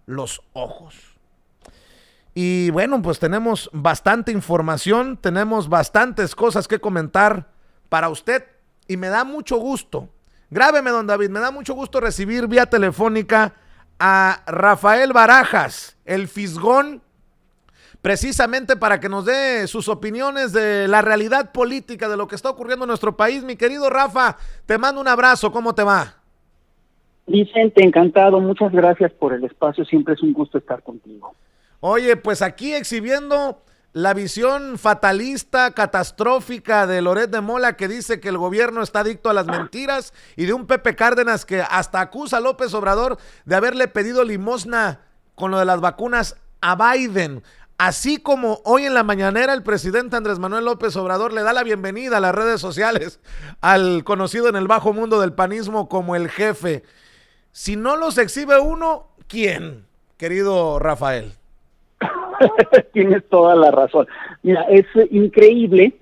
los ojos. Y bueno, pues tenemos bastante información, tenemos bastantes cosas que comentar para usted y me da mucho gusto. Grábeme, don David, me da mucho gusto recibir vía telefónica a Rafael Barajas, el Fisgón, precisamente para que nos dé sus opiniones de la realidad política, de lo que está ocurriendo en nuestro país. Mi querido Rafa, te mando un abrazo, ¿cómo te va? Vicente, encantado, muchas gracias por el espacio, siempre es un gusto estar contigo. Oye, pues aquí exhibiendo la visión fatalista, catastrófica de Loret de Mola, que dice que el gobierno está adicto a las mentiras, y de un Pepe Cárdenas que hasta acusa a López Obrador de haberle pedido limosna con lo de las vacunas a Biden. Así como hoy en la mañanera el presidente Andrés Manuel López Obrador le da la bienvenida a las redes sociales al conocido en el bajo mundo del panismo como el jefe. Si no los exhibe uno, ¿quién, querido Rafael? Tienes toda la razón. Mira, es increíble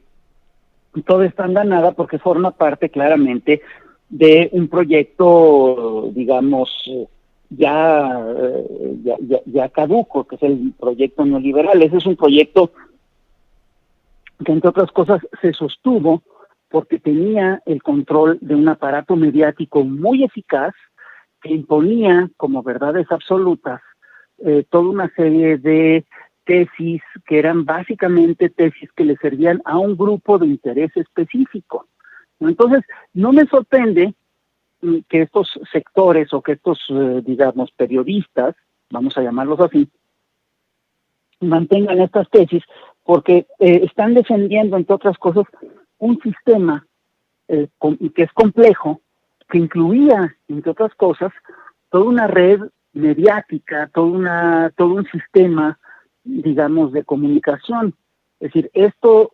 toda esta andanada porque forma parte claramente de un proyecto, digamos, ya caduco, que es el proyecto neoliberal. Ese es un proyecto que, entre otras cosas, se sostuvo porque tenía el control de un aparato mediático muy eficaz que imponía como verdades absolutas toda una serie de tesis que eran básicamente tesis que le servían a un grupo de interés específico. Entonces, no me sorprende que estos sectores o que estos, digamos, periodistas, vamos a llamarlos así, mantengan estas tesis porque están defendiendo, entre otras cosas, un sistema que es complejo, que incluía, entre otras cosas, toda una red mediática, todo un sistema, digamos, de comunicación. Es decir, esto,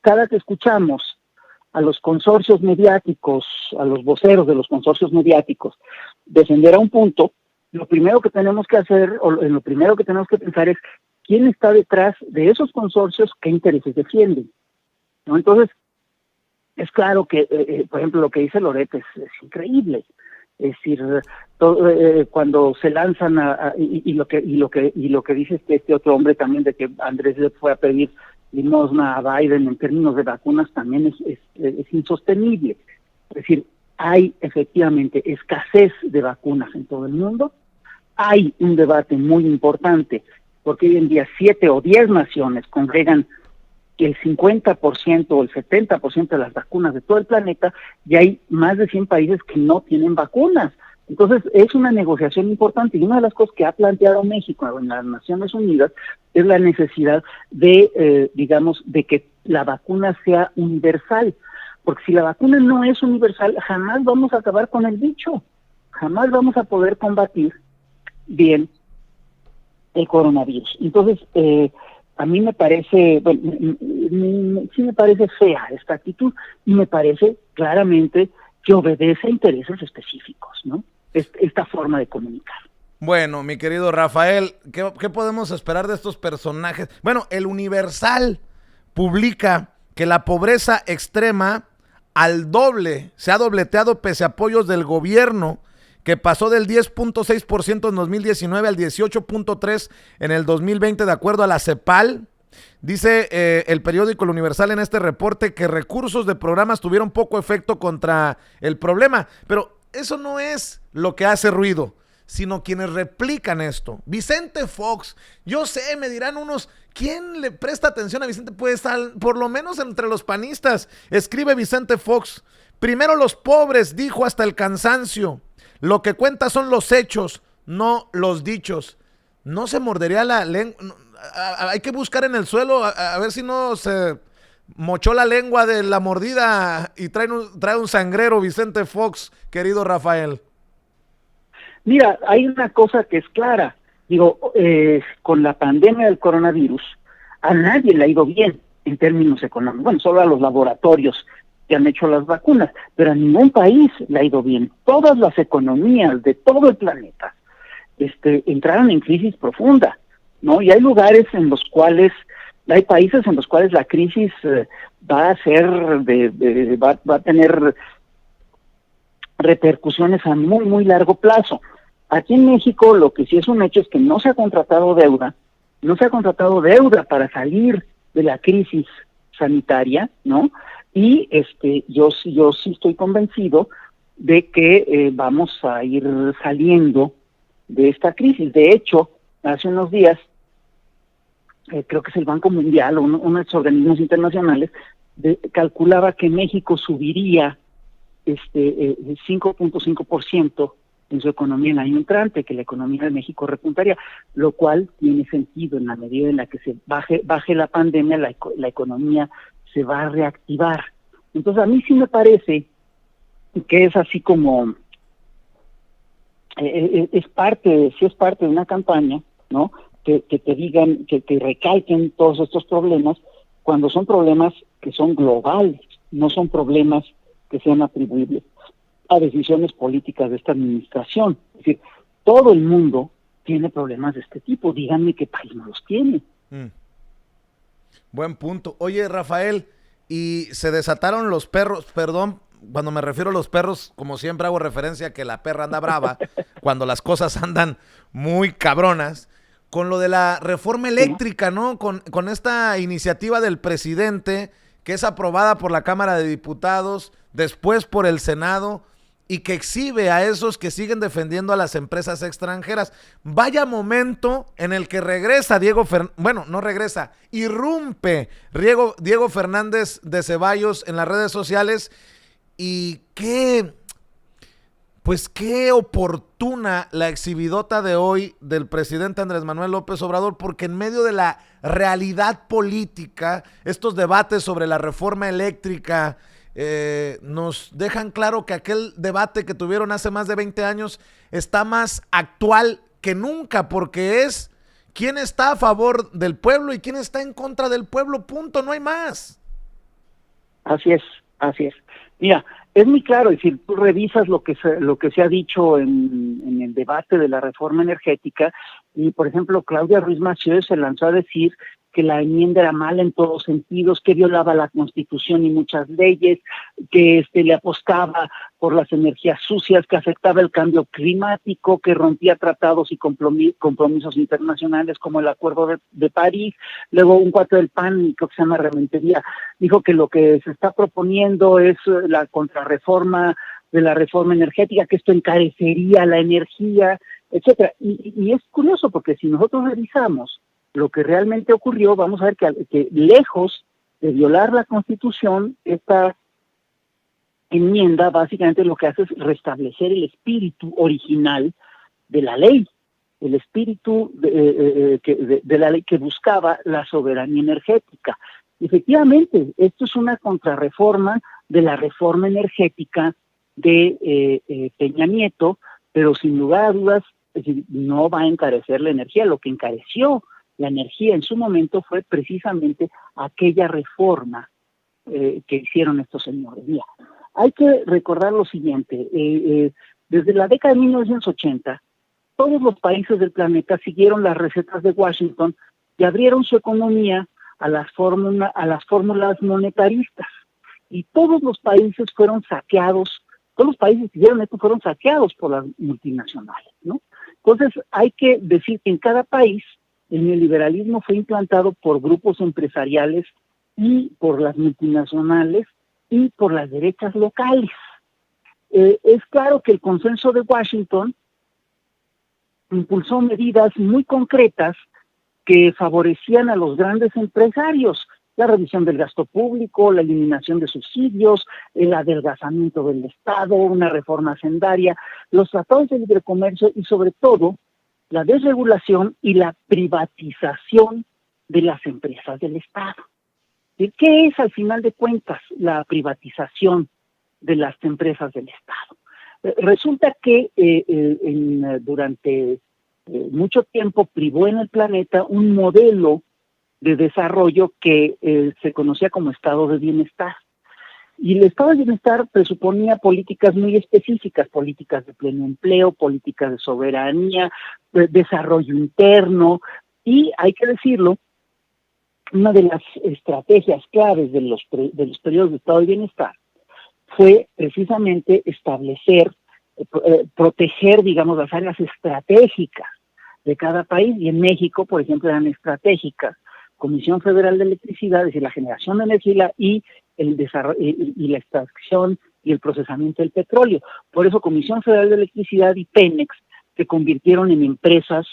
cada que escuchamos a los consorcios mediáticos, a los voceros de los consorcios mediáticos, defender a un punto, lo primero que tenemos que hacer, o lo primero que tenemos que pensar es quién está detrás de esos consorcios, qué intereses defienden, ¿no? Entonces, es claro que, por ejemplo, lo que dice Loret es increíble. Es decir, cuando se lanzan y lo que dice este otro hombre también de que Andrés fue a pedir limosna a Biden en términos de vacunas también es insostenible. Es decir, hay efectivamente escasez de vacunas en todo el mundo. Hay un debate muy importante porque hoy en día 7 o 10 naciones congregan el 50% o el 70% de las vacunas de todo el planeta, y hay más de 100 países que no tienen vacunas. Entonces, es una negociación importante, y una de las cosas que ha planteado México en las Naciones Unidas es la necesidad de, digamos, de que la vacuna sea universal, porque si la vacuna no es universal, jamás vamos a acabar con el bicho, jamás vamos a poder combatir bien el coronavirus. Entonces, a mí me parece, bueno, sí me parece fea esta actitud y me parece claramente que obedece a intereses específicos, ¿no? Esta forma de comunicar. Bueno, mi querido Rafael, ¿qué podemos esperar de estos personajes? Bueno, el Universal publica que la pobreza extrema al doble, se ha dobleteado pese a apoyos del gobierno, que pasó del 10.6% en 2019 al 18.3% en el 2020, de acuerdo a la CEPAL. Dice el periódico El Universal en este reporte que recursos de programas tuvieron poco efecto contra el problema, pero eso no es lo que hace ruido, sino quienes replican esto. Vicente Fox, yo sé, me dirán unos, ¿quién le presta atención a Vicente? Pues por lo menos entre los panistas. Escribe Vicente Fox: primero los pobres, dijo hasta el cansancio. Lo que cuenta son los hechos, no los dichos. No se mordería la lengua. Hay que buscar en el suelo a ver si no se mochó la lengua de la mordida y trae un sangrero Vicente Fox, querido Rafael. Mira, hay una cosa que es clara. Digo, con la pandemia del coronavirus, a nadie le ha ido bien en términos económicos. Bueno, solo a los laboratorios que han hecho las vacunas, pero a ningún país le ha ido bien. Todas las economías de todo el planeta entraron en crisis profunda, ¿no? Y hay lugares en los cuales, hay países en los cuales la crisis va a ser, va a tener repercusiones a muy, muy largo plazo. Aquí en México lo que sí es un hecho es que no se ha contratado deuda, para salir de la crisis sanitaria, ¿no? Y yo sí estoy convencido de que vamos a ir saliendo de esta crisis. De hecho, hace unos días, creo que es el Banco Mundial o unos organismos internacionales, calculaba que México subiría 5.5% en su economía el año entrante, que la economía de México repuntaría, lo cual tiene sentido en la medida en la que se baje la pandemia, la economía se va a reactivar. Entonces a mí sí me parece que es así como es parte de una campaña, ¿no? Que te digan, que recalquen todos estos problemas, cuando son problemas que son globales, no son problemas que sean atribuibles a decisiones políticas de esta administración. Es decir, todo el mundo tiene problemas de este tipo. Díganme qué país no los tiene. Buen punto. Oye, Rafael, y se desataron los perros, perdón, cuando me refiero a los perros, como siempre hago referencia a que la perra anda brava, cuando las cosas andan muy cabronas, con lo de la reforma eléctrica, ¿no? Con esta iniciativa del presidente, que es aprobada por la Cámara de Diputados, después por el Senado, y que exhibe a esos que siguen defendiendo a las empresas extranjeras. Vaya momento en el que regresa irrumpe Diego Fernández de Ceballos en las redes sociales, y qué oportuna la exhibidota de hoy del presidente Andrés Manuel López Obrador, porque en medio de la realidad política, estos debates sobre la reforma eléctrica nos dejan claro que aquel debate que tuvieron hace más de 20 años está más actual que nunca, porque es quién está a favor del pueblo y quién está en contra del pueblo, punto, no hay más. Así es. Mira, es muy claro, es decir, tú revisas lo que se ha dicho en el debate de la reforma energética, y por ejemplo Claudia Ruiz Massieu se lanzó a decir que la enmienda era mala en todos sentidos, que violaba la Constitución y muchas leyes, que le apostaba por las energías sucias, que afectaba el cambio climático, que rompía tratados y compromisos internacionales como el Acuerdo de París. Luego un cuate del PAN, creo que se llama Rementería, dijo que lo que se está proponiendo es la contrarreforma de la reforma energética, que esto encarecería la energía, etcétera. Y es curioso porque si nosotros revisamos lo que realmente ocurrió, vamos a ver que lejos de violar la Constitución, esta enmienda básicamente lo que hace es restablecer el espíritu original de la ley, el espíritu de la ley que buscaba la soberanía energética. Efectivamente, esto es una contrarreforma de la reforma energética de Peña Nieto, pero sin lugar a dudas, es decir, no va a encarecer la energía. Lo que encareció la energía en su momento fue precisamente aquella reforma que hicieron estos señores. Mira, hay que recordar lo siguiente, desde la década de 1980, todos los países del planeta siguieron las recetas de Washington y abrieron su economía a las fórmulas monetaristas. Y todos los países fueron saqueados, todos los países que hicieron esto fueron saqueados por las multinacionales, ¿no? Entonces hay que decir que en cada país el neoliberalismo fue implantado por grupos empresariales y por las multinacionales y por las derechas locales. Es claro que el consenso de Washington impulsó medidas muy concretas que favorecían a los grandes empresarios: la reducción del gasto público, la eliminación de subsidios, el adelgazamiento del Estado, una reforma hacendaria, los tratados de libre comercio y sobre todo la desregulación y la privatización de las empresas del Estado. ¿Y qué es al final de cuentas la privatización de las empresas del Estado? Resulta que durante mucho tiempo privó en el planeta un modelo de desarrollo que se conocía como estado de bienestar. Y el estado de bienestar presuponía políticas muy específicas, políticas de pleno empleo, políticas de soberanía, de desarrollo interno, y hay que decirlo, una de las estrategias claves de los periodos de estado de bienestar fue precisamente establecer proteger, digamos, las áreas estratégicas de cada país, y en México, por ejemplo, eran estratégicas. Comisión Federal de Electricidad, es decir, la generación de energía y el desarrollo y la extracción y el procesamiento del petróleo. Por eso Comisión Federal de Electricidad y Pemex se convirtieron en empresas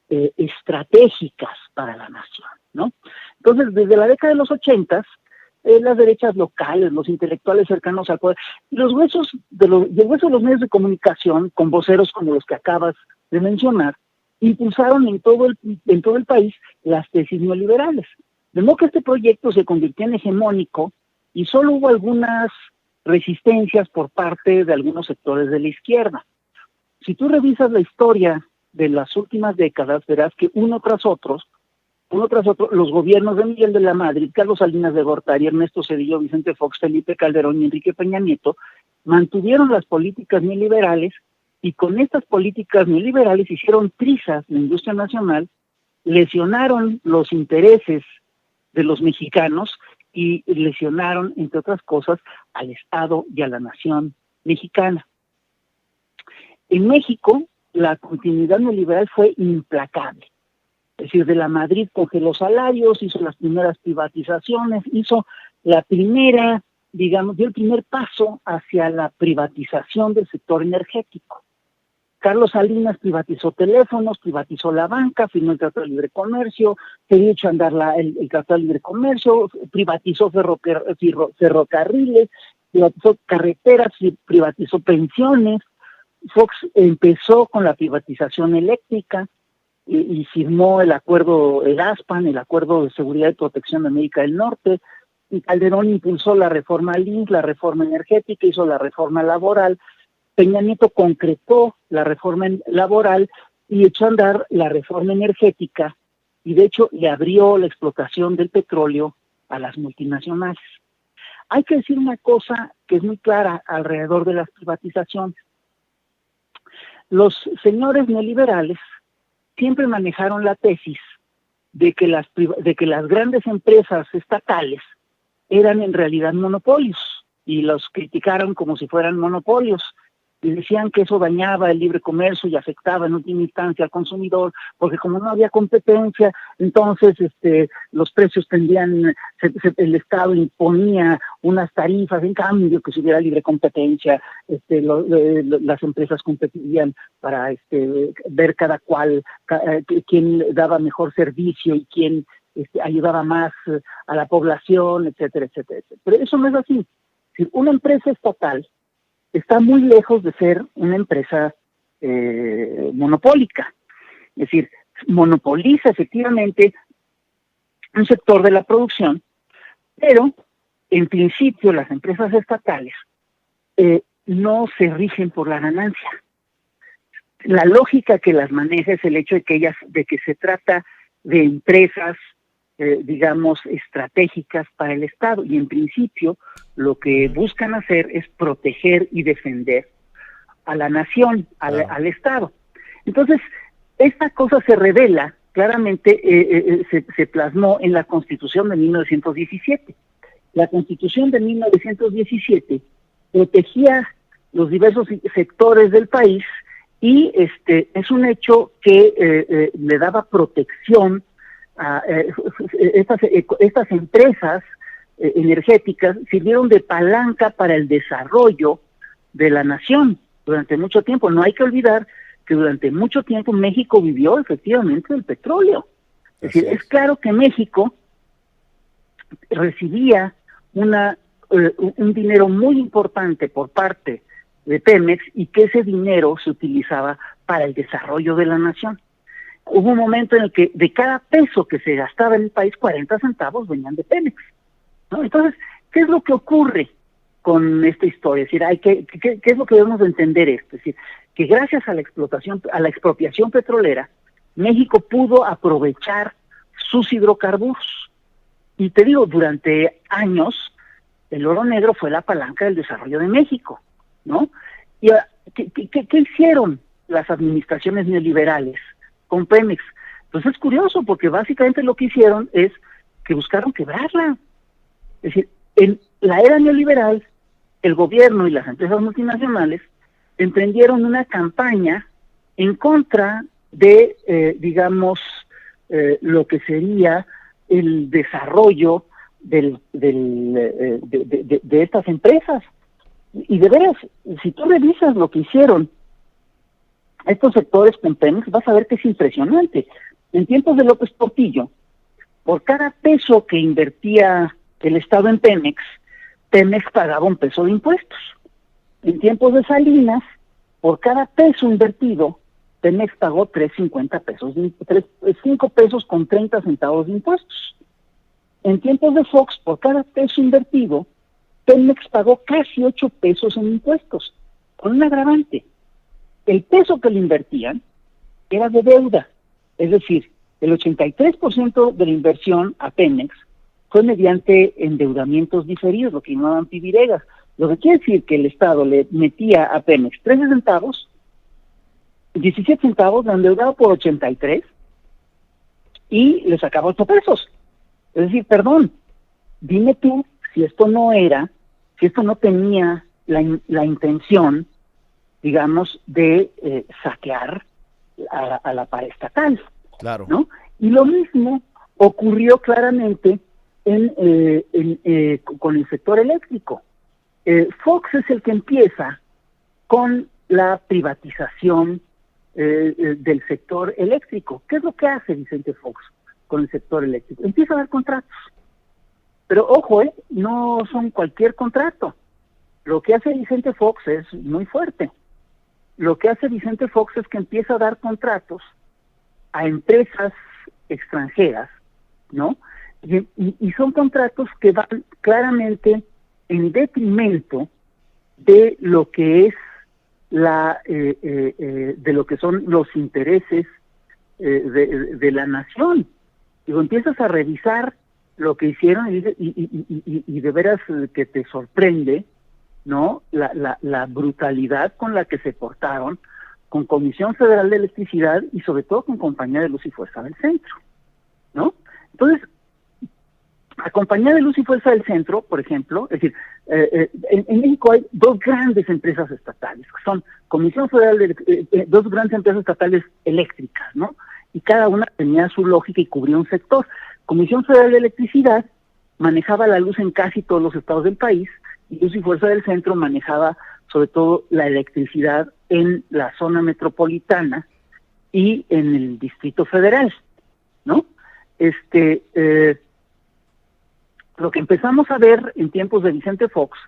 estratégicas para la nación, ¿no? Entonces, desde la década de los 80, las derechas locales, los intelectuales cercanos al poder, y el hueso de los medios de comunicación, con voceros como los que acabas de mencionar, impulsaron en todo el país las tesis neoliberales. De modo que este proyecto se convirtió en hegemónico y solo hubo algunas resistencias por parte de algunos sectores de la izquierda. Si tú revisas la historia de las últimas décadas, verás que uno tras otro, los gobiernos de Miguel de la Madrid, Carlos Salinas de Gortari, Ernesto Zedillo, Vicente Fox, Felipe Calderón y Enrique Peña Nieto, mantuvieron las políticas neoliberales, y con estas políticas neoliberales hicieron trizas la industria nacional, lesionaron los intereses de los mexicanos y lesionaron, entre otras cosas, al Estado y a la nación mexicana. En México, la continuidad neoliberal fue implacable. Es decir, de la Madrid congeló salarios, hizo las primeras privatizaciones, hizo la primera, digamos, dio el primer paso hacia la privatización del sector energético. Carlos Salinas privatizó teléfonos, privatizó la banca, firmó el Tratado de Libre Comercio, se dio hecho a andar el Tratado de Libre Comercio, privatizó ferrocarriles, privatizó carreteras, privatizó pensiones. Fox empezó con la privatización eléctrica y firmó el acuerdo, el ASPAN, el Acuerdo de Seguridad y Protección de América del Norte. Y Calderón impulsó la reforma LINC, la reforma energética, hizo la reforma laboral. Peña Nieto concretó la reforma laboral y echó a andar la reforma energética, y de hecho le abrió la explotación del petróleo a las multinacionales. Hay que decir una cosa que es muy clara alrededor de las privatizaciones. Los señores neoliberales siempre manejaron la tesis de que las grandes empresas estatales eran en realidad monopolios, y los criticaron como si fueran monopolios, y decían que eso dañaba el libre comercio y afectaba en última instancia al consumidor, porque como no había competencia, entonces los precios tendrían, el Estado imponía unas tarifas, en cambio que si hubiera libre competencia, las empresas competirían para ver cada cual, quién daba mejor servicio y quién ayudaba más a la población, etcétera, etcétera, etcétera. Pero eso no es así. Si una empresa estatal está muy lejos de ser una empresa monopólica. Es decir, monopoliza efectivamente un sector de la producción, pero en principio las empresas estatales no se rigen por la ganancia. La lógica que las maneja es el hecho de que se trata de empresas digamos, estratégicas para el Estado, y en principio lo que buscan hacer es proteger y defender a la nación, al Estado. Entonces, esta cosa se revela claramente, se plasmó en la Constitución de 1917. La Constitución de 1917 protegía los diversos sectores del país, y es un hecho que le daba protección a estas empresas energéticas. Sirvieron de palanca para el desarrollo de la nación durante mucho tiempo. No hay que olvidar que durante mucho tiempo México vivió efectivamente del petróleo. Es decir, es claro que México recibía un dinero muy importante por parte de Pemex, y que ese dinero se utilizaba para el desarrollo de la nación. Hubo un momento en el que de cada peso que se gastaba en el país, 40 centavos venían de Pemex, ¿no? Entonces, ¿qué es lo que ocurre con esta historia? Es decir, ¿qué es lo que debemos de entender esto? Es decir, que gracias a la expropiación petrolera, México pudo aprovechar sus hidrocarburos. Y te digo, durante años, el oro negro fue la palanca del desarrollo de México, ¿no? ¿Y qué hicieron las administraciones neoliberales con Pemex? Pues es curioso, porque básicamente lo que hicieron es que buscaron quebrarla. Es decir, en la era neoliberal, el gobierno y las empresas multinacionales emprendieron una campaña en contra de, lo que sería el desarrollo de estas empresas. Y de veras, si tú revisas lo que hicieron estos sectores con Pemex, vas a ver que es impresionante. En tiempos de López Portillo, por cada peso que invertía el Estado en Pemex, Pemex pagaba un peso de impuestos. En tiempos de Salinas, por cada peso invertido, Pemex pagó 5 pesos con 30 centavos de impuestos. En tiempos de Fox, por cada peso invertido, Pemex pagó casi 8 pesos en impuestos, con un agravante. El peso que le invertían era de deuda, es decir, el 83% de la inversión a Pemex fue mediante endeudamientos diferidos, lo que llamaban pibiregas. Lo que quiere decir que el Estado le metía a Pemex 13 centavos, 17 centavos, lo endeudaba por 83 y le sacaba 8 pesos. Es decir, perdón, dime tú si esto no tenía la intención, digamos, de saquear a la paraestatal. Claro. ¿No? Y lo mismo ocurrió claramente con el sector eléctrico. Fox es el que empieza con la privatización del sector eléctrico. ¿Qué es lo que hace Vicente Fox con el sector eléctrico? Empieza a dar contratos. Pero ojo, no son cualquier contrato. Lo que hace Vicente Fox es muy fuerte. Lo que hace Vicente Fox es que empieza a dar contratos a empresas extranjeras, ¿no? Y son contratos que van claramente en detrimento de lo que es de lo que son los intereses de la nación. Digo, empiezas a revisar lo que hicieron y de veras que te sorprende, ¿no? La brutalidad con la que se portaron con Comisión Federal de Electricidad y sobre todo con Compañía de Luz y Fuerza del Centro, ¿no? Entonces, a Compañía de Luz y Fuerza del Centro, por ejemplo, es decir, en México hay dos grandes empresas estatales, que son Comisión Federal dos grandes empresas estatales eléctricas, ¿no? Y cada una tenía su lógica y cubría un sector. Comisión Federal de Electricidad manejaba la luz en casi todos los estados del país, y Luz y Fuerza del Centro manejaba sobre todo la electricidad en la zona metropolitana y en el Distrito Federal, ¿no? Lo que empezamos a ver en tiempos de Vicente Fox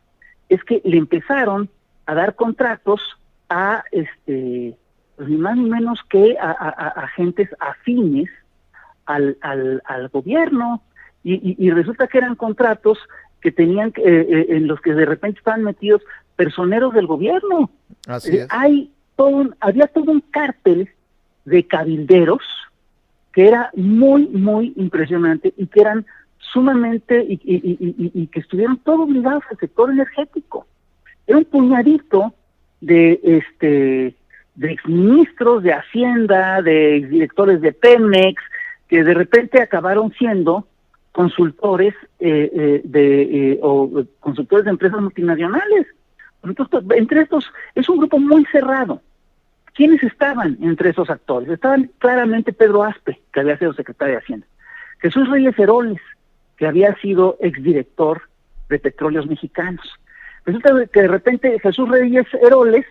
es que le empezaron a dar contratos a pues ni más ni menos que a agentes afines al gobierno, y resulta que eran contratos que tenían en los que de repente estaban metidos personeros del gobierno. Así es. Había todo un cártel de cabilderos que era muy, muy impresionante y que eran sumamente y que estuvieron todos ligados al sector energético. Era un puñadito de exministros de Hacienda, de exdirectores de Pemex, que de repente acabaron siendo consultores consultores de empresas multinacionales. Entonces, entre estos es un grupo muy cerrado. ¿Quiénes estaban entre esos actores? Estaban claramente Pedro Aspe, que había sido secretario de Hacienda, Jesús Reyes Heroles, que había sido exdirector de Petróleos Mexicanos. Resulta que de repente Jesús Reyes Heroles,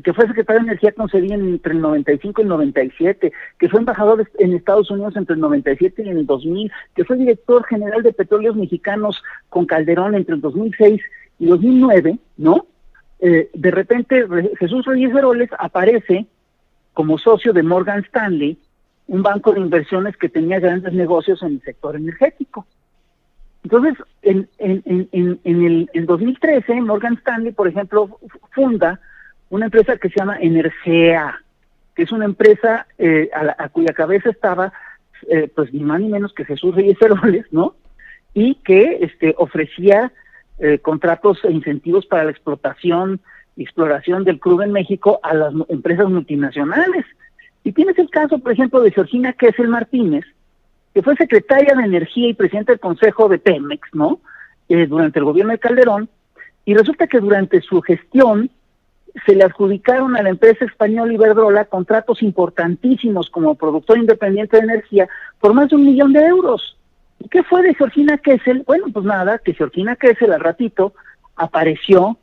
que fue secretario de Energía con Cedillo entre el 95 y el 97, que fue embajador en Estados Unidos entre el 97 y el 2000, que fue director general de Petróleos Mexicanos con Calderón entre el 2006 y 2009, ¿no? De repente Jesús Reyes Heroles aparece como socio de Morgan Stanley, un banco de inversiones que tenía grandes negocios en el sector energético. Entonces, en 2013, Morgan Stanley, por ejemplo, funda una empresa que se llama Energea, que es una empresa a cuya cabeza estaba, pues ni más ni menos que Jesús Reyes Heroles, ¿no? Y que ofrecía contratos e incentivos para la exploración del crudo en México a las empresas multinacionales. Y tienes el caso, por ejemplo, de Georgina Kessel Martínez, que fue secretaria de Energía y presidenta del Consejo de Pemex, ¿no? Durante el gobierno de Calderón, y resulta que durante su gestión se le adjudicaron a la empresa española Iberdrola contratos importantísimos como productor independiente de energía por más de 1 millón de euros. ¿Y qué fue de Georgina Kessel? Bueno, pues nada, que Georgina Kessel al ratito apareció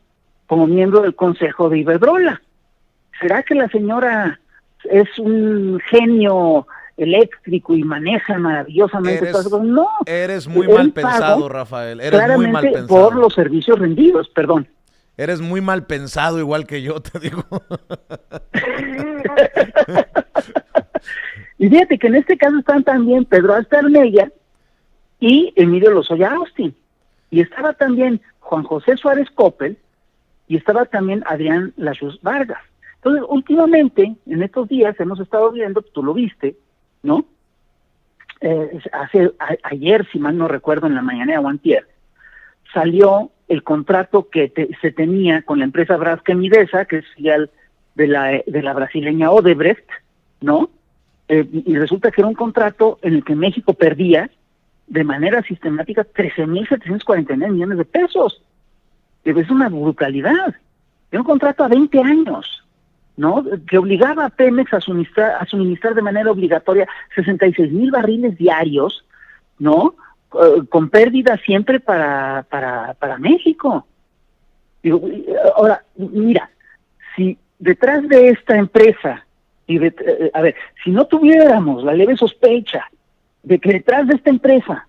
como miembro del consejo de Iberdrola. ¿Será que la señora es un genio eléctrico y maneja maravillosamente todas las cosas? No. Eres muy mal pensado, Rafael. Eres muy mal pensado. Por los servicios rendidos, perdón. Eres muy mal pensado, igual que yo, te digo. Y fíjate que en este caso están también Pedro Astarmella y Emilio Lozoya Austin. Y estaba también Juan José Suárez Coppel y estaba también Adrián Lachus Vargas. Entonces, últimamente, en estos días, hemos estado viendo, tú lo viste, ¿no? Ayer, si mal no recuerdo, en la mañana o antier, salió el contrato que se tenía con la empresa Braskem Idesa, que es filial de la brasileña Odebrecht, ¿no? Y resulta que era un contrato en el que México perdía de manera sistemática 13.749 millones de pesos. Es una brutalidad. Era un contrato a 20 años, ¿no? Que obligaba a Pemex a suministrar de manera obligatoria 66,000 barriles diarios, ¿no? Con pérdida siempre para México. Digo, ahora, mira, si detrás de esta empresa, si no tuviéramos la leve sospecha de que detrás de esta empresa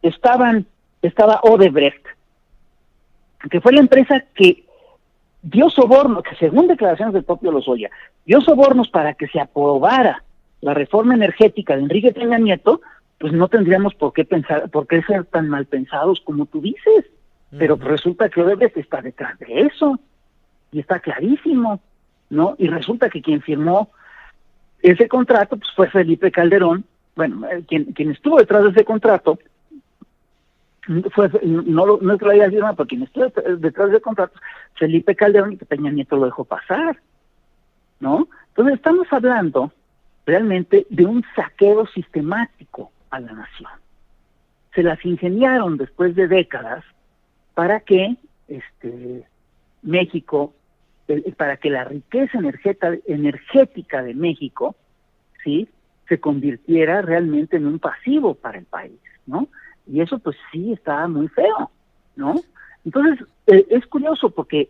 estaba Odebrecht, que fue la empresa que dio sobornos, que según declaraciones del propio Lozoya, dio sobornos para que se aprobara la reforma energética de Enrique Peña Nieto, pues no tendríamos por qué ser tan mal pensados como tú dices. Pero resulta que Odebrecht está detrás de eso, y está clarísimo, ¿no? Y resulta que quien firmó ese contrato pues fue Felipe Calderón. Bueno, quien estuvo detrás de ese contrato no es que lo haya firmado, pero quien estuvo detrás de ese contrato, Felipe Calderón, y que Peña Nieto lo dejó pasar, ¿no? Entonces estamos hablando realmente de un saqueo sistemático a la nación. Se las ingeniaron después de décadas para que México, para que la riqueza energética de México, ¿sí?, se convirtiera realmente en un pasivo para el país, ¿no? Y eso pues sí está muy feo, ¿no? Entonces, es curioso porque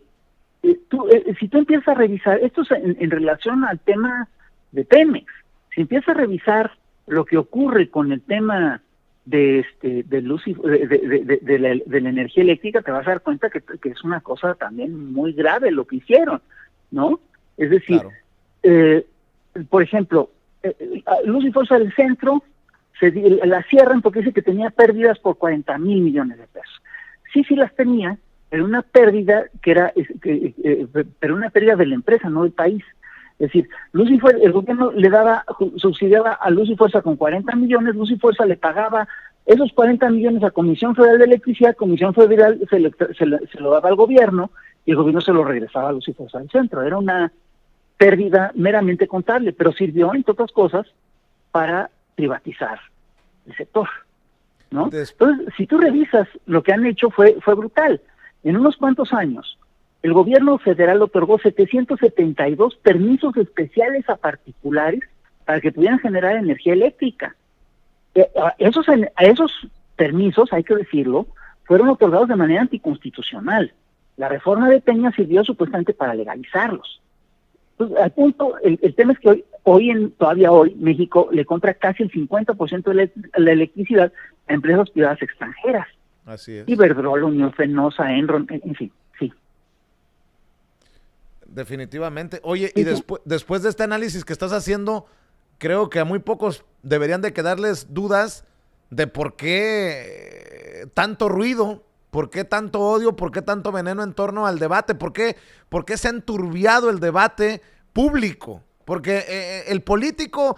si tú empiezas a revisar, esto es en relación al tema de Pemex, si empiezas a revisar lo que ocurre con el tema de la energía eléctrica, te vas a dar cuenta que es una cosa también muy grave lo que hicieron, ¿no? Es decir, claro. Por ejemplo, Luz y Fuerza del Centro la cierran porque dice que tenía pérdidas por 40,000 millones de pesos. Sí las tenía, pero una pérdida pero una pérdida de la empresa, no del país. Es decir, el gobierno subsidiaba a Luz y Fuerza con 40 millones, Luz y Fuerza le pagaba esos 40 millones a Comisión Federal de Electricidad, Comisión Federal se lo daba al gobierno y el gobierno se lo regresaba a Luz y Fuerza del Centro. Era una pérdida meramente contable, pero sirvió, entre otras cosas, para privatizar el sector, ¿no? Entonces, si tú revisas, lo que han hecho fue brutal. En unos cuantos años, el gobierno federal otorgó 772 permisos especiales a particulares para que pudieran generar energía eléctrica. A esos permisos, hay que decirlo, fueron otorgados de manera anticonstitucional. La reforma de Peña sirvió supuestamente para legalizarlos. Entonces, al punto, el tema es que todavía hoy, México le compra casi el 50% de la electricidad a empresas privadas extranjeras. Así es. Iberdrola, Unión Fenosa, Enron, en fin, sí. Definitivamente. Oye, y después de este análisis que estás haciendo, creo que a muy pocos deberían de quedarles dudas de por qué tanto ruido, por qué tanto odio, por qué tanto veneno en torno al debate, por qué se ha enturbiado el debate público. Porque el político,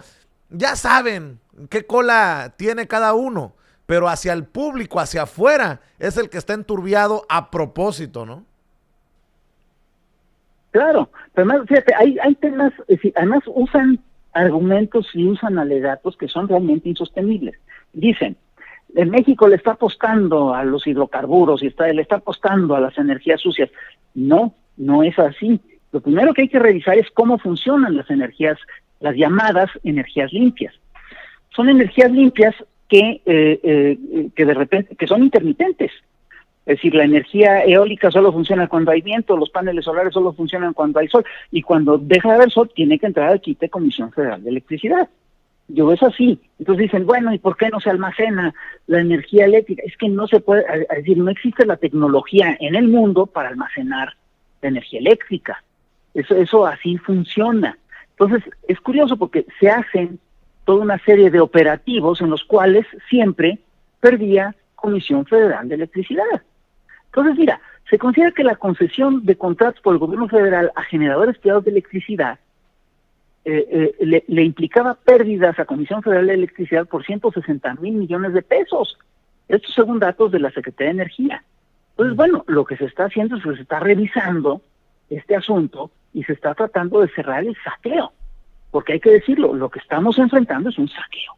ya saben qué cola tiene cada uno, pero hacia el público, hacia afuera, es el que está enturbiado a propósito, ¿no? Claro, pero además, fíjate, hay temas, además usan argumentos y usan alegatos que son realmente insostenibles. Dicen, en México le está apostando a los hidrocarburos y le está apostando a las energías sucias. No es así. Lo primero que hay que revisar es cómo funcionan las energías, las llamadas energías limpias. Son energías limpias que de repente, que son intermitentes. Es decir, la energía eólica solo funciona cuando hay viento, los paneles solares solo funcionan cuando hay sol, y cuando deja de haber sol tiene que entrar al quite Comisión Federal de Electricidad. Yo es así. Entonces dicen, bueno, ¿y por qué no se almacena la energía eléctrica? Es que no se puede, es decir, no existe la tecnología en el mundo para almacenar la energía eléctrica. Eso así funciona. Entonces, es curioso porque se hacen toda una serie de operativos en los cuales siempre perdía Comisión Federal de Electricidad. Entonces, mira, se considera que la concesión de contratos por el gobierno federal a generadores privados de electricidad le implicaba pérdidas a Comisión Federal de Electricidad por 160,000 millones de pesos. Estos según datos de la Secretaría de Energía. Entonces, bueno, lo que se está haciendo es que se está revisando este asunto y se está tratando de cerrar el saqueo. Porque hay que decirlo, lo que estamos enfrentando es un saqueo.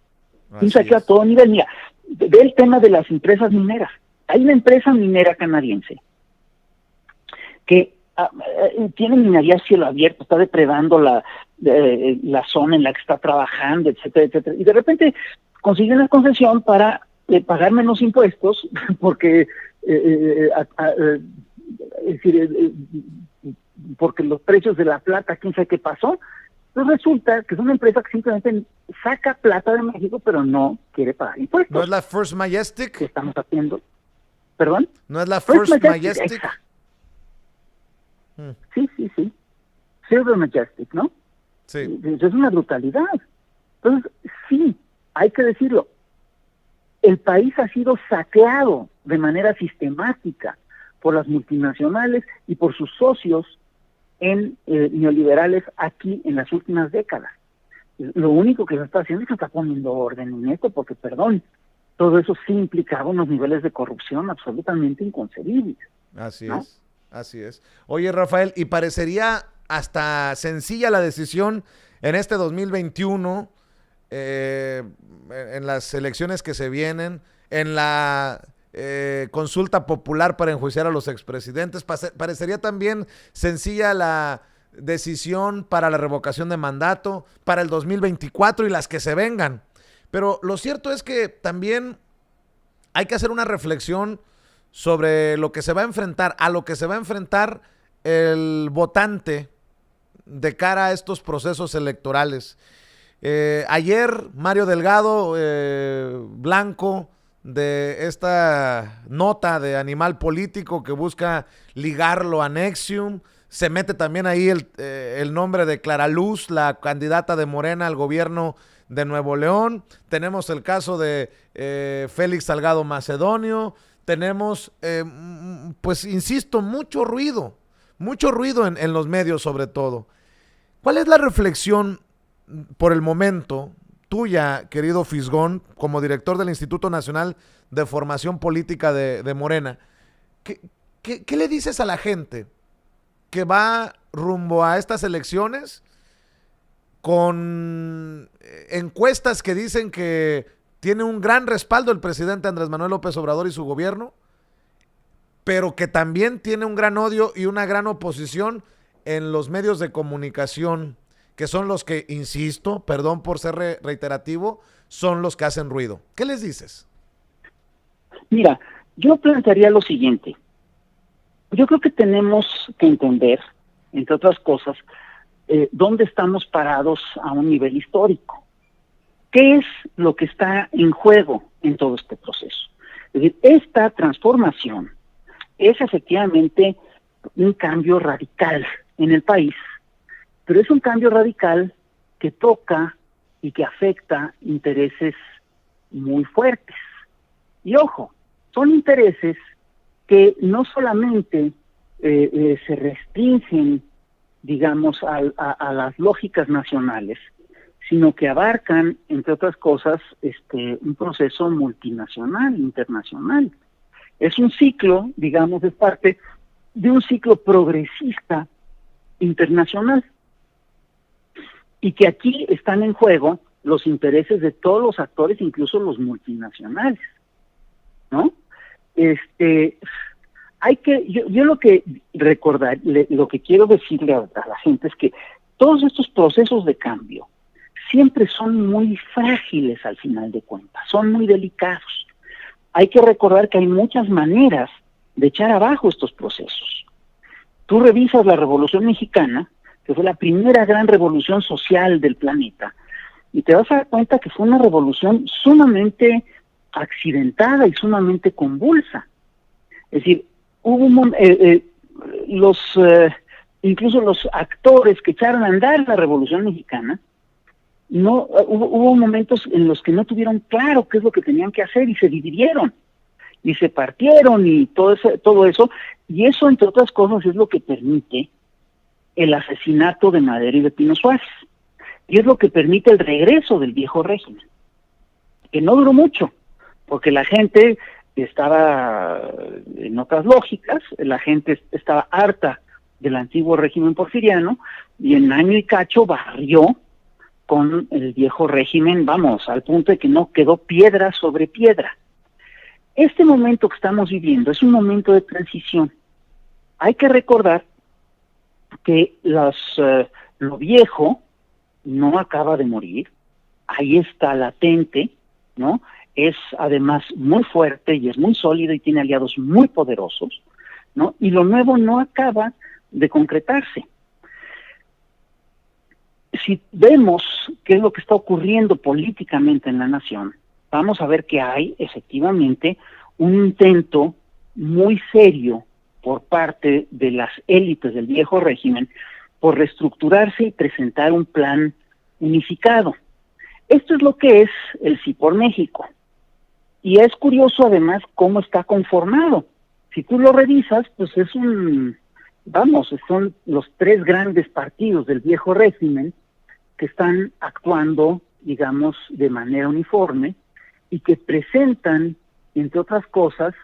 Así un saqueo es. a todo nivel. Mira, ve el tema de las empresas mineras. Hay una empresa minera canadiense que tiene minería a cielo abierto, está depredando la zona en la que está trabajando, etcétera, etcétera. Y de repente consigue una concesión para pagar menos impuestos, porque es decir, porque los precios de la plata, quién sabe qué pasó. Entonces resulta que es una empresa que simplemente saca plata de México, pero no quiere pagar impuestos. ¿No es la First Majestic? ¿Qué estamos haciendo? ¿Perdón? ¿No es la First Majestic? Exacto. Sí. Silver Majestic, ¿no? Sí. Eso es una brutalidad. Entonces, sí, hay que decirlo. El país ha sido saqueado de manera sistemática por las multinacionales y por sus socios neoliberales aquí en las últimas décadas. Lo único que se está haciendo es que se está poniendo orden en esto, porque, perdón, todo eso sí implicaba unos niveles de corrupción absolutamente inconcebibles. Así ¿no? es, así es. Oye, Rafael, y parecería hasta sencilla la decisión en este 2021, en las elecciones que se vienen, en la consulta popular para enjuiciar a los expresidentes. Parecería también sencilla la decisión para la revocación de mandato, para el 2024 y las que se vengan. Pero lo cierto es que también hay que hacer una reflexión sobre lo que se va a enfrentar, el votante de cara a estos procesos electorales. Ayer Mario Delgado Blanco, de esta nota de Animal Político que busca ligarlo a NXIVM, se mete también ahí el nombre de Clara Luz, la candidata de Morena al gobierno de Nuevo León. Tenemos el caso de Félix Salgado Macedonio. Tenemos, pues insisto, mucho ruido en los medios sobre todo. ¿Cuál es la reflexión por el momento tuya, querido Fisgón, como director del Instituto Nacional de Formación Política de Morena? ¿Qué le dices a la gente que va rumbo a estas elecciones con encuestas que dicen que tiene un gran respaldo el presidente Andrés Manuel López Obrador y su gobierno, pero que también tiene un gran odio y una gran oposición en los medios de comunicación, que son los que, insisto, perdón por ser reiterativo, son los que hacen ruido? ¿Qué les dices? Mira, yo plantearía lo siguiente. Yo creo que tenemos que entender, entre otras cosas, dónde estamos parados a un nivel histórico. ¿Qué es lo que está en juego en todo este proceso? Es decir, esta transformación es efectivamente un cambio radical en el país, pero es un cambio radical que toca y que afecta intereses muy fuertes. Y ojo, son intereses que no solamente se restringen, digamos, a las lógicas nacionales, sino que abarcan, entre otras cosas, un proceso multinacional, internacional. Es un ciclo, digamos, es parte de un ciclo progresista internacional, y que aquí están en juego los intereses de todos los actores, incluso los multinacionales, ¿no? yo lo que lo que quiero decirle a la gente es que todos estos procesos de cambio siempre son muy frágiles al final de cuentas, son muy delicados. Hay que recordar que hay muchas maneras de echar abajo estos procesos. Tú revisas la Revolución Mexicana, que fue la primera gran revolución social del planeta, y te vas a dar cuenta que fue una revolución sumamente accidentada y sumamente convulsa. Es decir, hubo incluso los actores que echaron a andar la Revolución Mexicana, hubo momentos en los que no tuvieron claro qué es lo que tenían que hacer y se dividieron y se partieron y todo eso, y eso, entre otras cosas, es lo que permite el asesinato de Madero y de Pino Suárez, y es lo que permite el regreso del viejo régimen, que no duró mucho, porque la gente estaba en otras lógicas, la gente estaba harta del antiguo régimen porfiriano, y en año y cacho barrió con el viejo régimen, vamos, al punto de que no quedó piedra sobre piedra. Este momento que estamos viviendo es un momento de transición. Hay que recordar que lo viejo no acaba de morir, ahí está latente, ¿no? Es además muy fuerte y es muy sólido y tiene aliados muy poderosos, ¿no? Y lo nuevo no acaba de concretarse. Si vemos qué es lo que está ocurriendo políticamente en la nación, vamos a ver que hay efectivamente un intento muy serio por parte de las élites del viejo régimen por reestructurarse y presentar un plan unificado. Esto es lo que es el Sí por México. Y es curioso además cómo está conformado. Si tú lo revisas, pues son los tres grandes partidos del viejo régimen que están actuando, digamos, de manera uniforme y que presentan, entre otras cosas,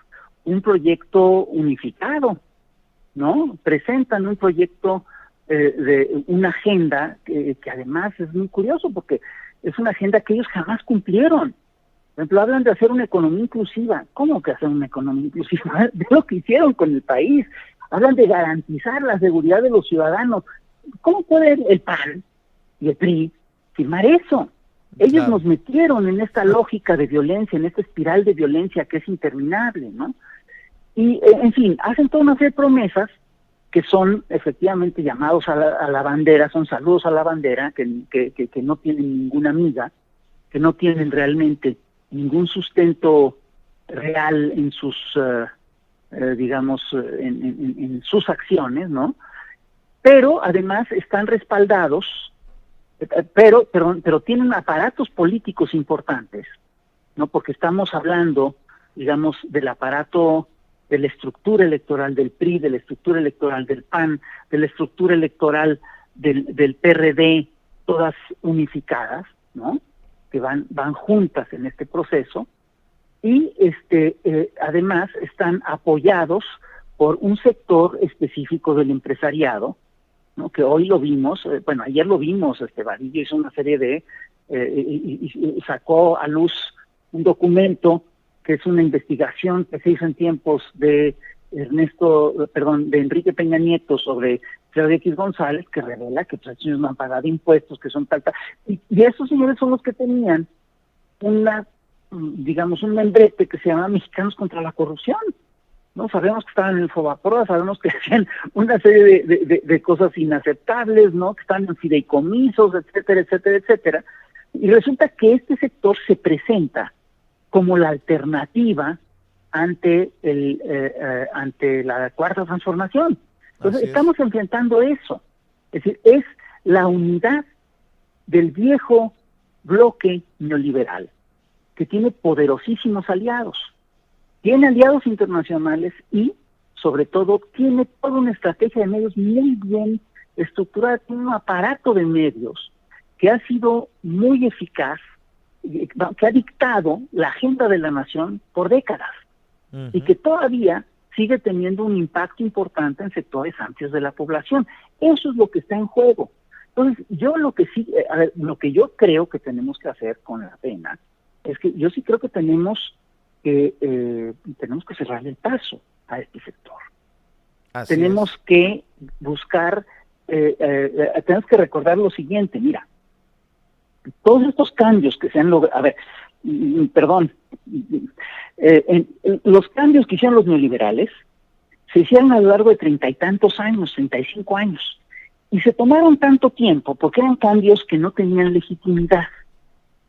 un proyecto unificado, ¿no? Presentan un proyecto de una agenda que además es muy curioso porque es una agenda que ellos jamás cumplieron. Por ejemplo, hablan de hacer una economía inclusiva. ¿Cómo que hacer una economía inclusiva? De lo que hicieron con el país. Hablan de garantizar la seguridad de los ciudadanos. ¿Cómo puede el PAN y el PRI firmar eso? Ellos Claro. nos metieron en esta lógica de violencia, en esta espiral de violencia que es interminable, ¿no? Y, en fin, hacen toda una serie de promesas que son efectivamente llamados a la bandera, son saludos a la bandera, que no tienen ninguna amiga, que no tienen realmente ningún sustento real en sus, en sus acciones, ¿no? Pero además están respaldados, pero tienen aparatos políticos importantes, ¿no? Porque estamos hablando, digamos, del aparato de la estructura electoral del PRI, de la estructura electoral del PAN, de la estructura electoral del PRD, todas unificadas, ¿no? Que van juntas en este proceso, y además están apoyados por un sector específico del empresariado, ¿no? Que hoy lo vimos, ayer lo vimos, Vadillo hizo una serie de, y sacó a luz un documento que es una investigación que se hizo en tiempos de Enrique Peña Nieto sobre Claudia X González, que revela que pues, ellos no han pagado impuestos, que son tal. Y esos señores son los que tenían un membrete que se llama Mexicanos contra la Corrupción, ¿no? Sabemos que estaban en el Fobaproa, sabemos que hacían una serie de cosas inaceptables, ¿no? Que están en fideicomisos, etcétera, etcétera, etcétera. Y resulta que este sector se presenta como la alternativa ante la cuarta transformación. Entonces estamos enfrentando eso. Es decir, es la unidad del viejo bloque neoliberal, que tiene poderosísimos aliados. Tiene aliados internacionales y, sobre todo, tiene toda una estrategia de medios muy bien estructurada, tiene un aparato de medios que ha sido muy eficaz, que ha dictado la agenda de la nación por décadas y que todavía sigue teniendo un impacto importante en sectores amplios de la población. Eso es lo que está en juego. Entonces, yo lo que yo creo que tenemos que hacer con la pena es que yo sí creo que tenemos que cerrarle el paso. a este sector. Así Tenemos es. que buscar, tenemos que recordar lo siguiente, mira, todos estos cambios que se han logrado, a ver, perdón, los cambios que hicieron los neoliberales se hicieron a lo largo de 30 y tantos años, 35 años, y se tomaron tanto tiempo porque eran cambios que no tenían legitimidad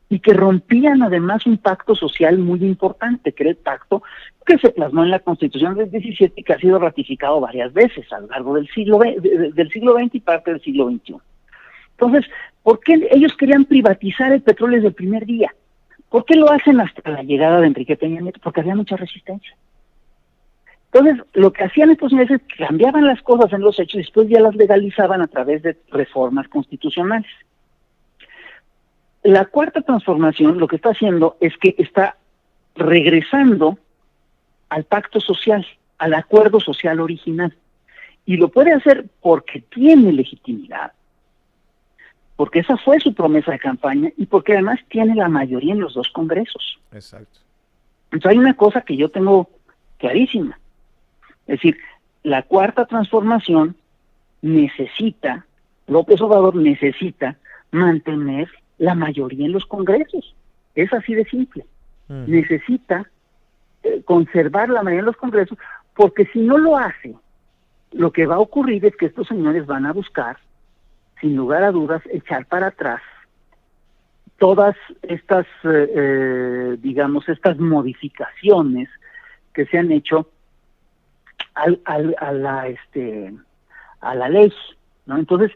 y que rompían además un pacto social muy importante, que era el pacto que se plasmó en la Constitución del 17 y que ha sido ratificado varias veces a lo largo del siglo XX y parte del siglo XXI. Entonces, ¿por qué ellos querían privatizar el petróleo desde el primer día? ¿Por qué lo hacen hasta la llegada de Enrique Peña Nieto? Porque había mucha resistencia. Entonces, lo que hacían estos señores es que cambiaban las cosas en los hechos y después ya las legalizaban a través de reformas constitucionales. La cuarta transformación lo que está haciendo es que está regresando al pacto social, al acuerdo social original. Y lo puede hacer porque tiene legitimidad, porque esa fue su promesa de campaña y porque además tiene la mayoría en los dos congresos. Exacto. Entonces hay una cosa que yo tengo clarísima. Es decir, la cuarta transformación necesita, López Obrador necesita mantener la mayoría en los congresos. Es así de simple. Necesita conservar la mayoría en los congresos, porque si no lo hace, lo que va a ocurrir es que estos señores van a buscar, sin lugar a dudas, echar para atrás todas estas, digamos, estas modificaciones que se han hecho a la ley, ¿no? Entonces,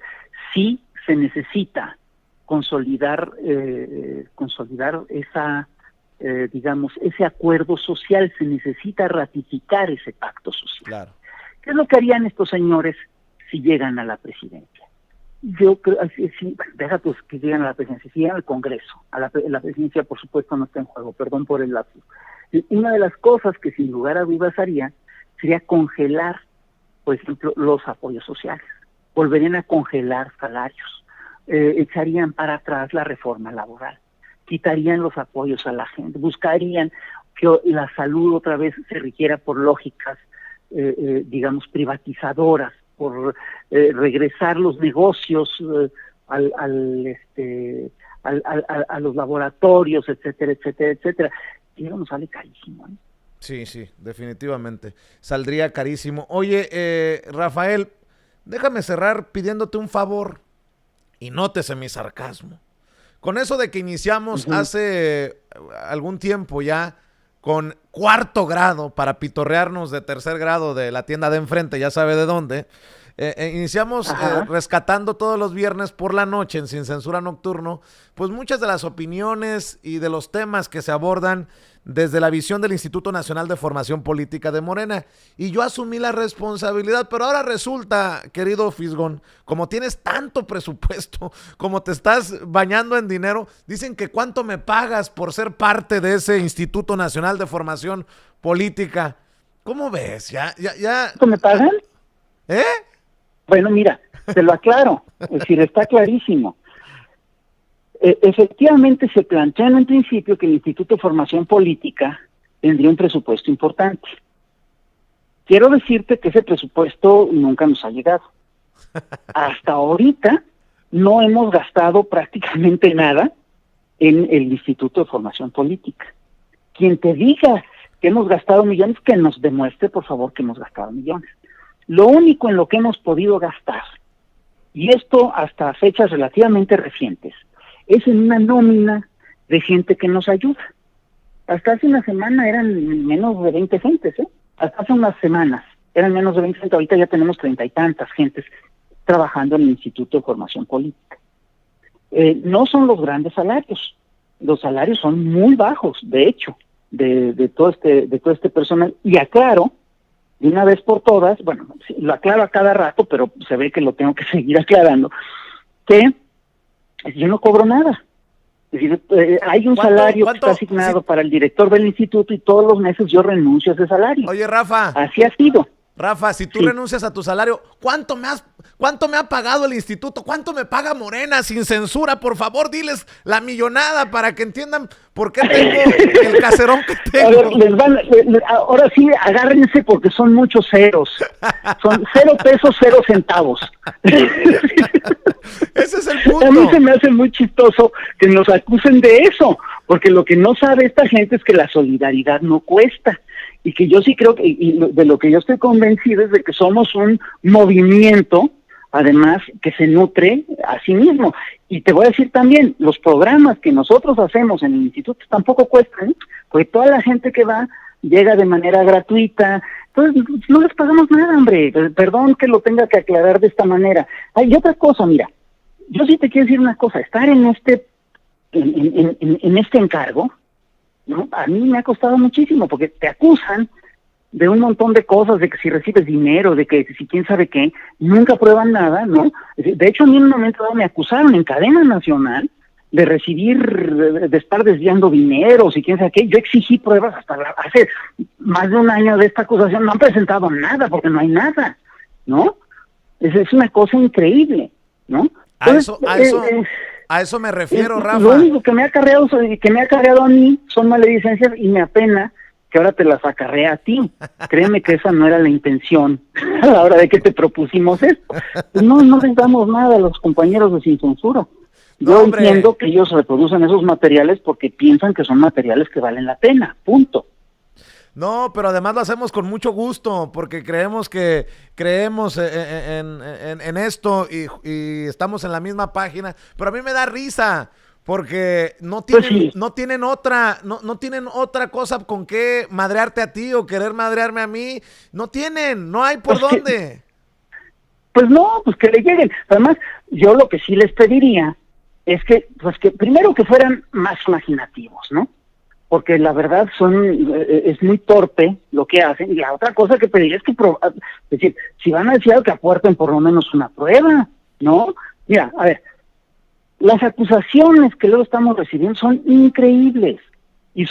sí se necesita consolidar esa, digamos, ese acuerdo social, se necesita ratificar ese pacto social. Claro. ¿Qué es lo que harían estos señores si llegan a la presidencia? Yo creo, sí, deja pues que lleguen a la presidencia, si llegan al Congreso, la presidencia por supuesto no está en juego, perdón por el lapsus. Una de las cosas que sin lugar a dudas haría sería congelar, por ejemplo, los apoyos sociales, volverían a congelar salarios, echarían para atrás la reforma laboral, quitarían los apoyos a la gente, buscarían que la salud otra vez se rigiera por lógicas, digamos, privatizadoras, por regresar los negocios a los laboratorios, etcétera, etcétera, etcétera. Y eso nos sale carísimo, ¿eh? Sí, sí, definitivamente. Saldría carísimo. Oye, Rafael, déjame cerrar pidiéndote un favor y nótese mi sarcasmo. Con eso de que iniciamos hace algún tiempo ya con cuarto grado para pitorrearnos de tercer grado de la tienda de enfrente, ya sabe de dónde. Iniciamos rescatando todos los viernes por la noche en Sin Censura Nocturno, pues muchas de las opiniones y de los temas que se abordan desde la visión del Instituto Nacional de Formación Política de Morena. Y yo asumí la responsabilidad, pero ahora resulta, querido Fisgón, como tienes tanto presupuesto, como te estás bañando en dinero, dicen que cuánto me pagas por ser parte de ese Instituto Nacional de Formación Política. ¿Cómo ves? ¿Cuánto me pagan? ¿Eh? Bueno, mira, te lo aclaro, es decir, está clarísimo. Efectivamente se planteó en un principio que el Instituto de Formación Política tendría un presupuesto importante. Quiero decirte que ese presupuesto nunca nos ha llegado. Hasta ahorita no hemos gastado prácticamente nada en el Instituto de Formación Política. Quien te diga que hemos gastado millones, que nos demuestre, por favor, que hemos gastado millones. Lo único en lo que hemos podido gastar, y esto hasta fechas relativamente recientes, es en una nómina de gente que nos ayuda. Hasta hace una semana eran menos de 20 gentes, ¿eh? Hasta hace unas semanas eran menos de 20 gentes, ahorita ya tenemos 30 y tantas gentes trabajando en el Instituto de Formación Política. No son los grandes salarios, los salarios son muy bajos, de hecho, de todo este personal, y aclaro, de una vez por todas, bueno, sí, lo aclaro a cada rato, pero se ve que lo tengo que seguir aclarando, que yo no cobro nada. Es decir, hay un salario que está asignado para el director del instituto y todos los meses yo renuncio a ese salario. Oye, Rafa. Así ha sido. Rafa, si tú Sí. renuncias a tu salario, ¿cuánto me ha pagado el instituto? ¿Cuánto me paga Morena sin censura? Por favor, diles la millonada para que entiendan por qué tengo el caserón que A ver, tengo. ahora sí, agárrense porque son muchos ceros. Son 0 pesos, 0 centavos. Ese es el A mí se punto. me hace muy chistoso que nos acusen de eso, porque lo que no sabe esta gente es que la solidaridad no cuesta. Y que yo sí creo que, de lo que yo estoy convencido es de que somos un movimiento, además, que se nutre a sí mismo. Y te voy a decir también, los programas que nosotros hacemos en el instituto tampoco cuestan, ¿eh? Porque toda la gente que va llega de manera gratuita, entonces no les pagamos nada, hombre. Perdón que lo tenga que aclarar de esta manera. Hay otra cosa, mira, yo sí te quiero decir una cosa, estar en este encargo, ¿no? A mí me ha costado muchísimo porque te acusan de un montón de cosas, de que si recibes dinero, de que si quién sabe qué, nunca prueban nada, ¿no? De hecho, a mí en un momento dado me acusaron en cadena nacional de de estar desviando dinero, y quién sabe qué. Yo exigí pruebas hace más de un año de esta acusación, no han presentado nada porque no hay nada, ¿no? Es una cosa increíble, ¿no? Entonces, A eso me refiero, Rafa. Lo único que me ha acarreado a mí son maledicencias y me apena que ahora te las acarrea a ti. Créeme que esa no era la intención a la hora de que te propusimos esto. No les damos nada a los compañeros de Sin Censura. Yo entiendo que ellos reproducen esos materiales porque piensan que son materiales que valen la pena, punto. No, pero además lo hacemos con mucho gusto porque creemos en esto y estamos en la misma página. Pero a mí me da risa porque no tienen otra cosa con qué madrearte a ti o querer madrearme a mí. No hay por dónde. Pues que le lleguen. Además, yo lo que sí les pediría es que primero que fueran más imaginativos, ¿no? Porque la verdad es muy torpe lo que hacen, y la otra cosa que pediría es decir, si van a decir algo, que aporten por lo menos una prueba, ¿no? Mira, a ver, las acusaciones que luego estamos recibiendo son increíbles, y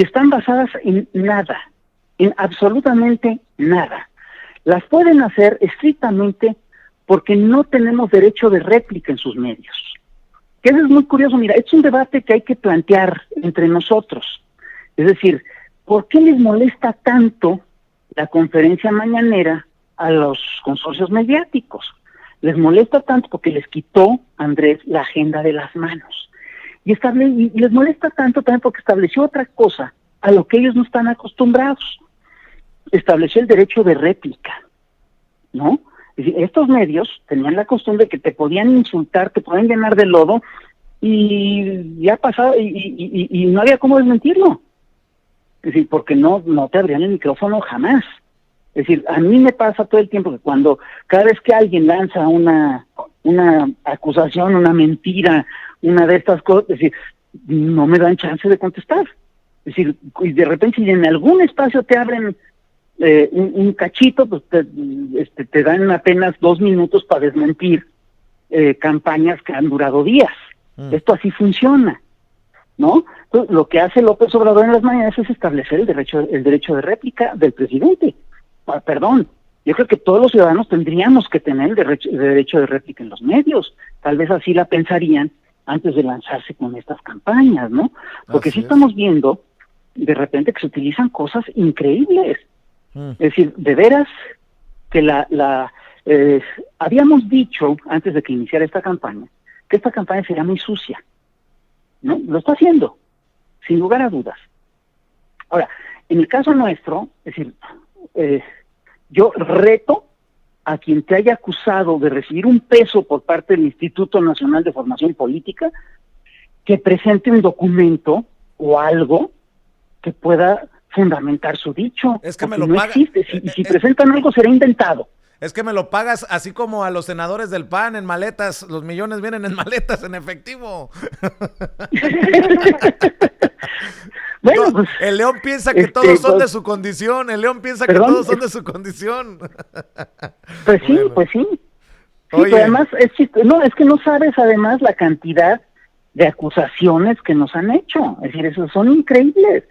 están basadas en nada, en absolutamente nada. Las pueden hacer estrictamente porque no tenemos derecho de réplica en sus medios. Que eso es muy curioso. Mira, es un debate que hay que plantear entre nosotros. Es decir, ¿por qué les molesta tanto la conferencia mañanera a los consorcios mediáticos? Les molesta tanto porque les quitó, Andrés, la agenda de las manos. Y les molesta tanto también porque estableció otra cosa a lo que ellos no están acostumbrados. Estableció el derecho de réplica, ¿no? Es decir, estos medios tenían la costumbre de que te podían insultar, te podían llenar de lodo, y ya pasado, y no había cómo desmentirlo. Es decir, porque no te abrían el micrófono jamás. Es decir, a mí me pasa todo el tiempo que cada vez que alguien lanza una acusación, una mentira, una de estas cosas, es decir, no me dan chance de contestar. Es decir, y de repente si en algún espacio te abren un cachito, pues te dan apenas 2 minutos para desmentir campañas que han durado días. Esto así funciona, ¿no? Entonces, lo que hace López Obrador en las mañanas es establecer el derecho de réplica del presidente. Perdón, yo creo que todos los ciudadanos tendríamos que tener el derecho de réplica en los medios. Tal vez así la pensarían antes de lanzarse con estas campañas, ¿no? Porque sí estamos viendo de repente que se utilizan cosas increíbles. Es decir, de veras que habíamos dicho antes de que iniciara esta campaña que esta campaña sería muy sucia, ¿no? Lo está haciendo, sin lugar a dudas. Ahora, en el caso nuestro, es decir, yo reto a quien te haya acusado de recibir un peso por parte del Instituto Nacional de Formación Política que presente un documento o algo que pueda fundamentar su dicho. Es que me lo no paga. Existe. Si presentan algo será inventado. Es que me lo pagas así como a los senadores del PAN en maletas. Los millones vienen en maletas, en efectivo. Bueno, no, pues, el León piensa que todos son de su condición. El León piensa que todos son de su condición. Pues sí, bueno. Pues sí. Sí, pero además es que no sabes además la cantidad de acusaciones que nos han hecho. Es decir, son increíbles.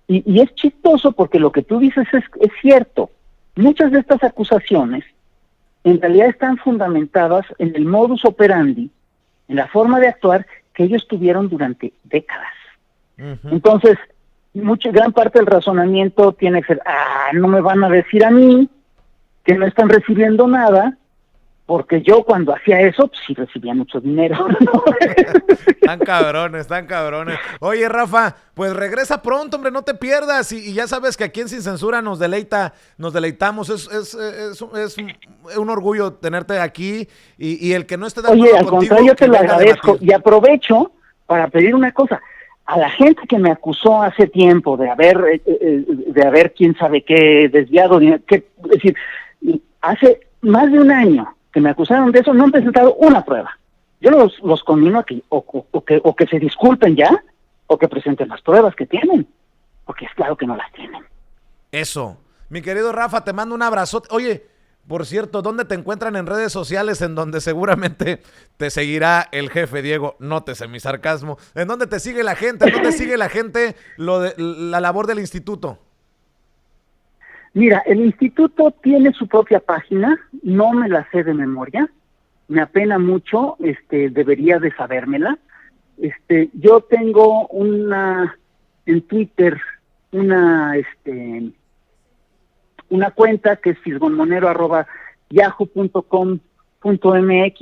Y es chistoso porque lo que tú dices es cierto. Muchas de estas acusaciones en realidad están fundamentadas en el modus operandi, en la forma de actuar que ellos tuvieron durante décadas. Entonces, gran parte del razonamiento tiene que ser, no me van a decir a mí que no están recibiendo nada, porque yo cuando hacía eso, pues sí recibía mucho dinero. Están cabrones. Oye, Rafa, pues regresa pronto, hombre, no te pierdas. Y ya sabes que aquí en Sin Censura nos deleitamos. Es un orgullo tenerte aquí. Y el que no esté de acuerdo contigo... Oye, al contrario, yo te lo agradezco. Y aprovecho para pedir una cosa. A la gente que me acusó hace tiempo de haber quién sabe qué desviado, es decir, hace más de un año que me acusaron de eso, no han presentado una prueba. Yo los conmino a que o que se disculpen ya, o que presenten las pruebas que tienen, porque es claro que no las tienen. Eso. Mi querido Rafa, te mando un abrazote. Oye, por cierto, ¿dónde te encuentran en redes sociales en donde seguramente te seguirá el jefe Diego? Nótese mi sarcasmo. ¿En dónde te sigue la gente? ¿En dónde sigue la gente la labor del instituto? Mira, el instituto tiene su propia página, no me la sé de memoria, me apena mucho, debería de sabérmela. Yo tengo en Twitter una cuenta que es fisgonmonero@yahoo.com.mx,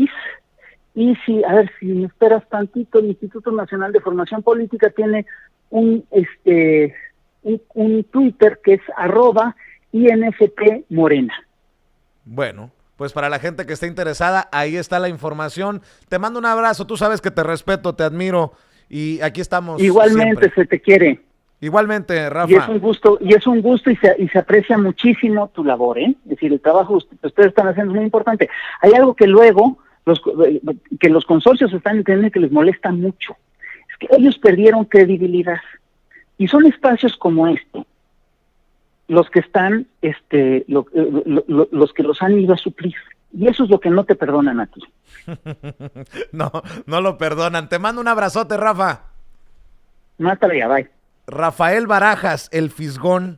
y si me esperas tantito, el Instituto Nacional de Formación Política tiene un Twitter que es @INFP Morena. Bueno, pues para la gente que esté interesada, ahí está la información. Te mando un abrazo, tú sabes que te respeto, te admiro, y aquí estamos. Igualmente siempre. Se te quiere. Igualmente, Rafa. Y es un gusto y se aprecia muchísimo tu labor, ¿eh? Es decir, el trabajo que ustedes están haciendo es muy importante. Hay algo que luego que los consorcios están entendiendo que les molesta mucho. Es que ellos perdieron credibilidad. Y son espacios como los que están, los que los han ido a suplir. Y eso es lo que no te perdonan a ti. No lo perdonan. Te mando un abrazote, Rafa. Mátale ya, bye. Rafael Barajas, el Fisgón,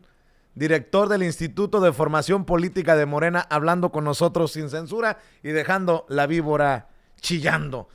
director del Instituto de Formación Política de Morena, hablando con nosotros sin censura y dejando la víbora chillando.